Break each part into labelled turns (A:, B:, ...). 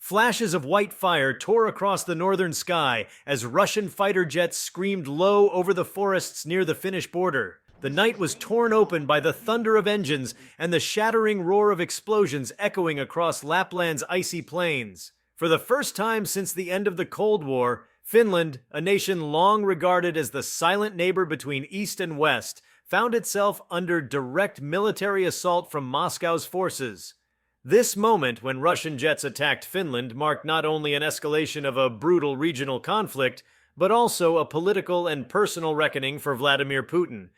A: Flashes of white fire tore across the northern sky as Russian fighter jets screamed low over the forests near the Finnish border. The night was torn open by the thunder of engines and the shattering roar of explosions echoing across Lapland's icy plains. For the first time since the end of the Cold War, Finland, a nation long regarded as the silent neighbor between East and West, found itself under direct military assault from Moscow's forces. This moment when Russian jets attacked Finland marked not only an escalation of a brutal regional conflict, but also a political and personal reckoning for Vladimir Putin.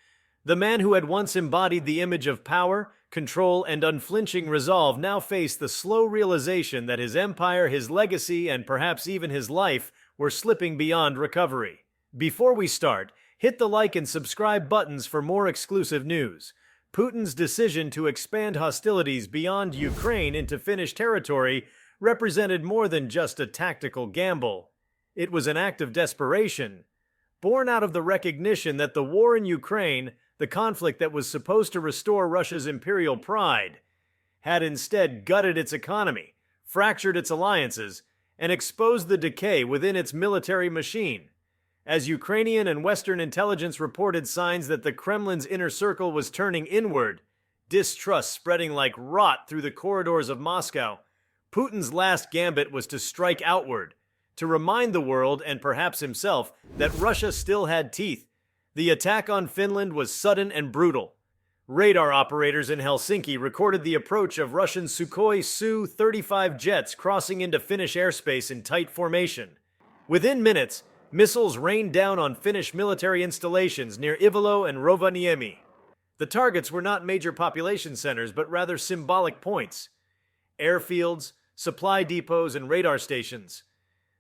A: The man who had once embodied the image of power, control, and unflinching resolve now faced the slow realization that his empire, his legacy, and perhaps even his life were slipping beyond recovery. Before we start, hit the like and subscribe buttons for more exclusive news. Putin's decision to expand hostilities beyond Ukraine into Finnish territory represented more than just a tactical gamble. It was an act of desperation, born out of the recognition that the war in Ukraine, the conflict that was supposed to restore Russia's imperial pride, had instead gutted its economy, fractured its alliances, and exposed the decay within its military machine. As Ukrainian and Western intelligence reported signs that the Kremlin's inner circle was turning inward, distrust spreading like rot through the corridors of Moscow, Putin's last gambit was to strike outward, to remind the world and perhaps himself that Russia still had teeth. The attack on Finland was sudden and brutal. Radar operators in Helsinki recorded the approach of Russian Sukhoi Su-35 jets crossing into Finnish airspace in tight formation. Within minutes, missiles rained down on Finnish military installations near Ivalo and Rovaniemi. The targets were not major population centers, but rather symbolic points: airfields, supply depots, and radar stations.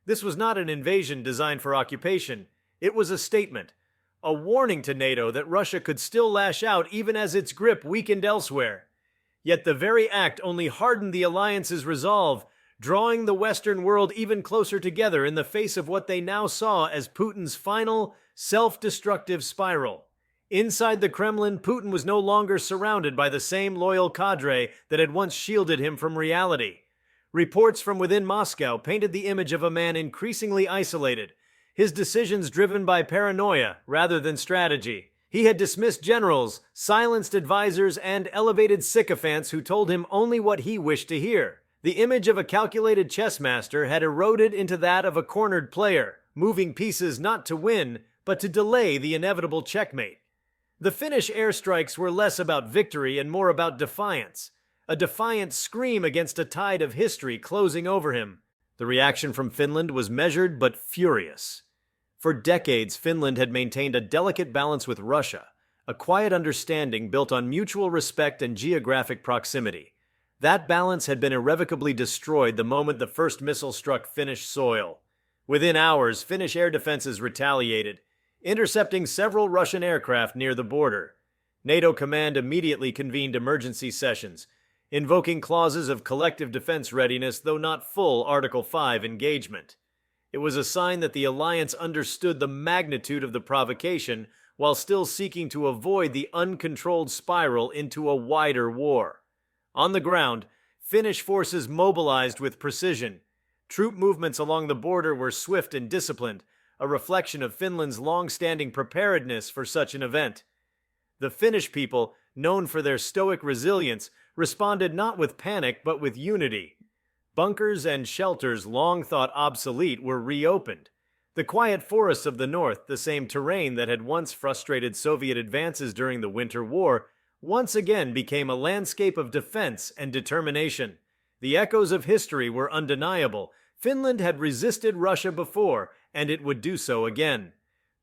A: This was not an invasion designed for occupation. It was a statement, a warning to NATO that Russia could still lash out even as its grip weakened elsewhere. Yet the very act only hardened the alliance's resolve, drawing the Western world even closer together in the face of what they now saw as Putin's final, self-destructive spiral. Inside the Kremlin, Putin was no longer surrounded by the same loyal cadre that had once shielded him from reality. Reports from within Moscow painted the image of a man increasingly isolated, his decisions driven by paranoia rather than strategy. He had dismissed generals, silenced advisors, and elevated sycophants who told him only what he wished to hear. The image of a calculated chess master had eroded into that of a cornered player, moving pieces not to win, but to delay the inevitable checkmate. The Finnish airstrikes were less about victory and more about defiance, a defiant scream against a tide of history closing over him. The reaction from Finland was measured but furious. For decades, Finland had maintained a delicate balance with Russia, a quiet understanding built on mutual respect and geographic proximity. That balance had been irrevocably destroyed the moment the first missile struck Finnish soil. Within hours, Finnish air defenses retaliated, intercepting several Russian aircraft near the border. NATO command immediately convened emergency sessions, invoking clauses of collective defense readiness, though not full Article 5 engagement. It was a sign that the alliance understood the magnitude of the provocation while still seeking to avoid the uncontrolled spiral into a wider war. On the ground, Finnish forces mobilized with precision. Troop movements along the border were swift and disciplined, a reflection of Finland's long-standing preparedness for such an event. The Finnish people, known for their stoic resilience, responded not with panic but with unity. Bunkers and shelters long thought obsolete were reopened. The quiet forests of the north, the same terrain that had once frustrated Soviet advances during the Winter War, once again became a landscape of defense and determination. The echoes of history were undeniable. Finland had resisted Russia before, and it would do so again.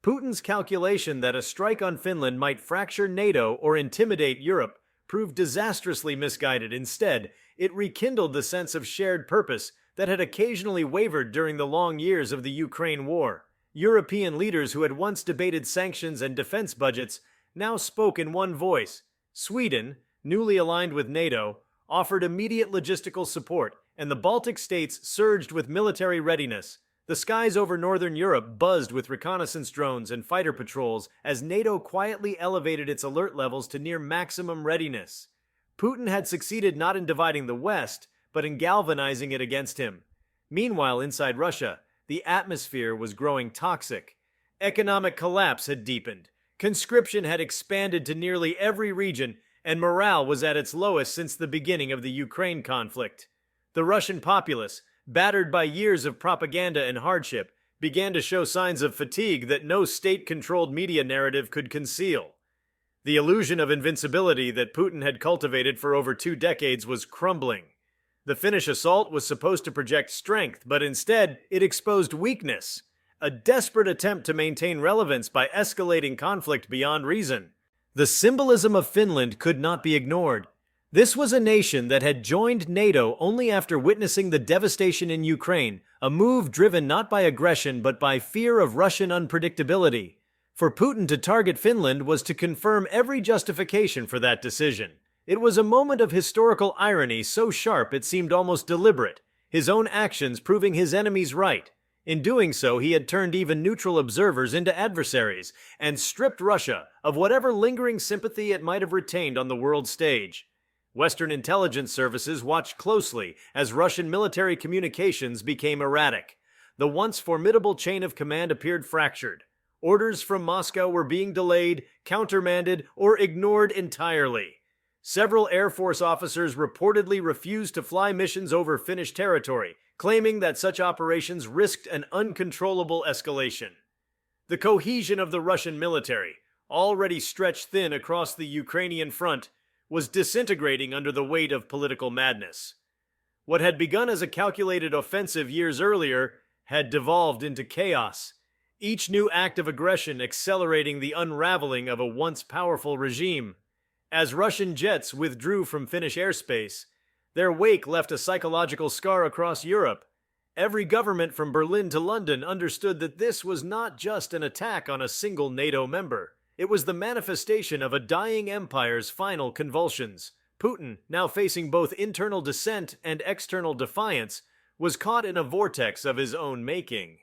A: Putin's calculation that a strike on Finland might fracture NATO or intimidate Europe proved disastrously misguided. Instead, it rekindled the sense of shared purpose that had occasionally wavered during the long years of the Ukraine war. European leaders who had once debated sanctions and defense budgets now spoke in one voice. Sweden, newly aligned with NATO, offered immediate logistical support, and the Baltic states surged with military readiness. The skies over northern Europe buzzed with reconnaissance drones and fighter patrols as NATO quietly elevated its alert levels to near maximum readiness. Putin had succeeded not in dividing the West, but in galvanizing it against him. Meanwhile, inside Russia, the atmosphere was growing toxic. Economic collapse had deepened, conscription had expanded to nearly every region, and morale was at its lowest since the beginning of the Ukraine conflict. The Russian populace, battered by years of propaganda and hardship, began to show signs of fatigue that no state-controlled media narrative could conceal. The illusion of invincibility that Putin had cultivated for over 2 decades was crumbling. The Finnish assault was supposed to project strength, but instead, it exposed weakness. A desperate attempt to maintain relevance by escalating conflict beyond reason. The symbolism of Finland could not be ignored. This was a nation that had joined NATO only after witnessing the devastation in Ukraine, a move driven not by aggression but by fear of Russian unpredictability. For Putin to target Finland was to confirm every justification for that decision. It was a moment of historical irony so sharp it seemed almost deliberate, his own actions proving his enemies right. In doing so, he had turned even neutral observers into adversaries and stripped Russia of whatever lingering sympathy it might have retained on the world stage. Western intelligence services watched closely as Russian military communications became erratic. The once formidable chain of command appeared fractured. Orders from Moscow were being delayed, countermanded, or ignored entirely. Several Air Force officers reportedly refused to fly missions over Finnish territory, claiming that such operations risked an uncontrollable escalation. The cohesion of the Russian military, already stretched thin across the Ukrainian front, was disintegrating under the weight of political madness. What had begun as a calculated offensive years earlier had devolved into chaos, each new act of aggression accelerating the unraveling of a once powerful regime. As Russian jets withdrew from Finnish airspace, their wake left a psychological scar across Europe. Every government from Berlin to London understood that this was not just an attack on a single NATO member. It was the manifestation of a dying empire's final convulsions. Putin, now facing both internal dissent and external defiance, was caught in a vortex of his own making.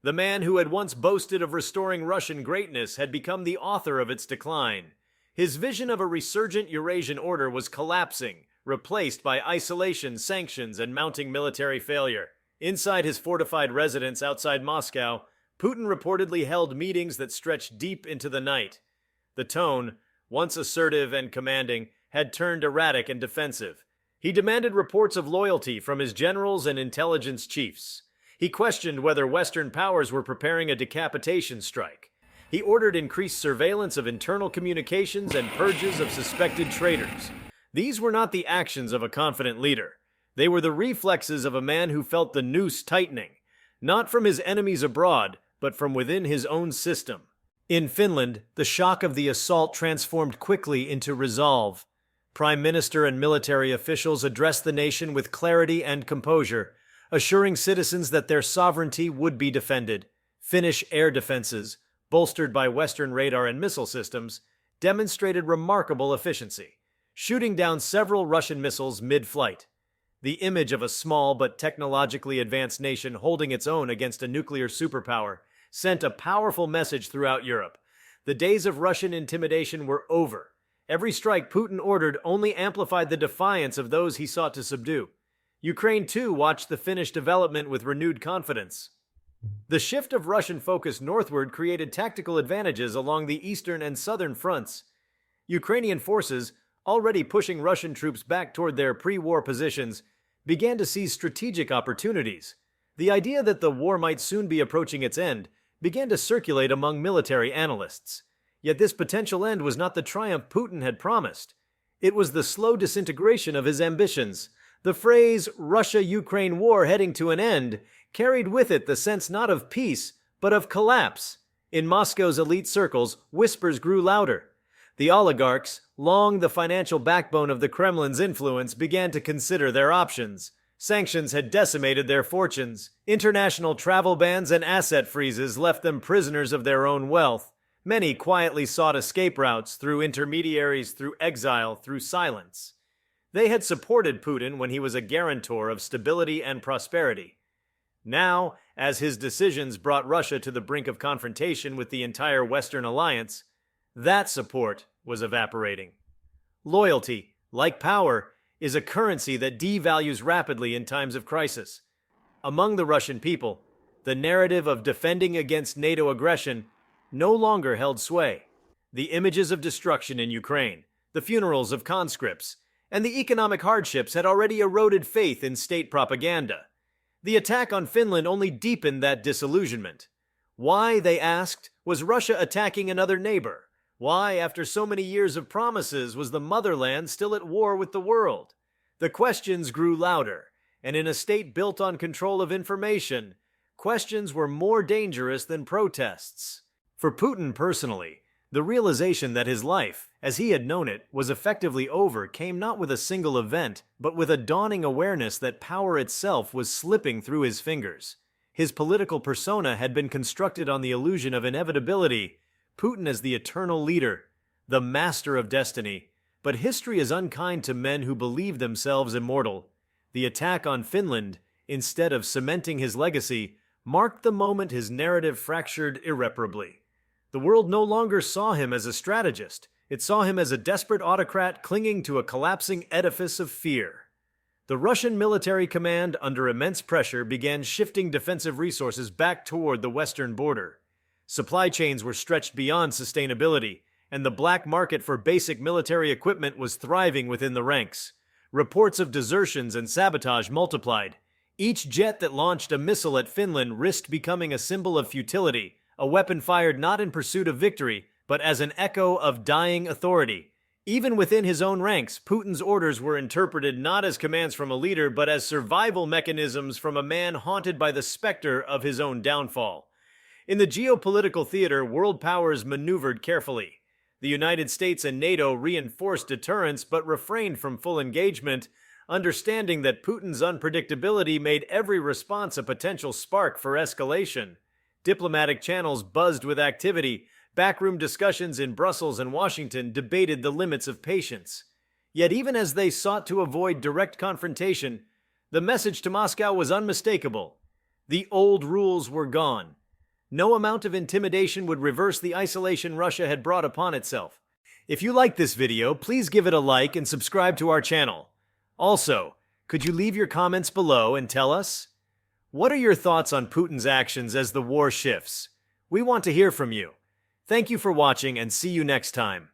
A: The man who had once boasted of restoring Russian greatness had become the author of its decline. His vision of a resurgent Eurasian order was collapsing, replaced by isolation, sanctions, and mounting military failure. Inside his fortified residence outside Moscow, Putin reportedly held meetings that stretched deep into the night. The tone, once assertive and commanding, had turned erratic and defensive. He demanded reports of loyalty from his generals and intelligence chiefs. He questioned whether Western powers were preparing a decapitation strike. He ordered increased surveillance of internal communications and purges of suspected traitors. These were not the actions of a confident leader. They were the reflexes of a man who felt the noose tightening, not from his enemies abroad, but from within his own system. In Finland, the shock of the assault transformed quickly into resolve. Prime Minister and military officials addressed the nation with clarity and composure, assuring citizens that their sovereignty would be defended. Finnish air defenses, bolstered by Western radar and missile systems, demonstrated remarkable efficiency, shooting down several Russian missiles mid-flight. The image of a small but technologically advanced nation holding its own against a nuclear superpower sent a powerful message throughout Europe. The days of Russian intimidation were over. Every strike Putin ordered only amplified the defiance of those he sought to subdue. Ukraine, too, watched the Finnish development with renewed confidence. The shift of Russian focus northward created tactical advantages along the eastern and southern fronts. Ukrainian forces, already pushing Russian troops back toward their pre-war positions, began to seize strategic opportunities. The idea that the war might soon be approaching its end began to circulate among military analysts. Yet this potential end was not the triumph Putin had promised. It was the slow disintegration of his ambitions. The phrase, Russia-Ukraine war heading to an end, carried with it the sense not of peace, but of collapse. In Moscow's elite circles, whispers grew louder. The oligarchs, long the financial backbone of the Kremlin's influence, began to consider their options. Sanctions had decimated their fortunes. International travel bans and asset freezes left them prisoners of their own wealth. Many quietly sought escape routes through intermediaries, through exile, through silence. They had supported Putin when he was a guarantor of stability and prosperity. Now, as his decisions brought Russia to the brink of confrontation with the entire Western alliance, that support was evaporating. Loyalty, like power, is a currency that devalues rapidly in times of crisis. Among the Russian people, the narrative of defending against NATO aggression no longer held sway. The images of destruction in Ukraine, the funerals of conscripts, and the economic hardships had already eroded faith in state propaganda. The attack on Finland only deepened that disillusionment. Why, they asked, was Russia attacking another neighbor? Why, after so many years of promises, was the motherland still at war with the world? The questions grew louder, and in a state built on control of information, questions were more dangerous than protests. For Putin personally, the realization that his life, as he had known it, was effectively over came not with a single event, but with a dawning awareness that power itself was slipping through his fingers. His political persona had been constructed on the illusion of inevitability, Putin as the eternal leader, the master of destiny. But history is unkind to men who believe themselves immortal. The attack on Finland, instead of cementing his legacy, marked the moment his narrative fractured irreparably. The world no longer saw him as a strategist. It saw him as a desperate autocrat clinging to a collapsing edifice of fear. The Russian military command, under immense pressure, began shifting defensive resources back toward the western border. Supply chains were stretched beyond sustainability, and the black market for basic military equipment was thriving within the ranks. Reports of desertions and sabotage multiplied. Each jet that launched a missile at Finland risked becoming a symbol of futility, a weapon fired not in pursuit of victory, but as an echo of dying authority. Even within his own ranks, Putin's orders were interpreted not as commands from a leader, but as survival mechanisms from a man haunted by the specter of his own downfall. In the geopolitical theater, world powers maneuvered carefully. The United States and NATO reinforced deterrence but refrained from full engagement, understanding that Putin's unpredictability made every response a potential spark for escalation. Diplomatic channels buzzed with activity. Backroom discussions in Brussels and Washington debated the limits of patience. Yet even as they sought to avoid direct confrontation, the message to Moscow was unmistakable. The old rules were gone. No amount of intimidation would reverse the isolation Russia had brought upon itself. If you liked this video, please give it a like and subscribe to our channel. Also, could you leave your comments below and tell us? What are your thoughts on Putin's actions as the war shifts? We want to hear from you. Thank you for watching and see you next time.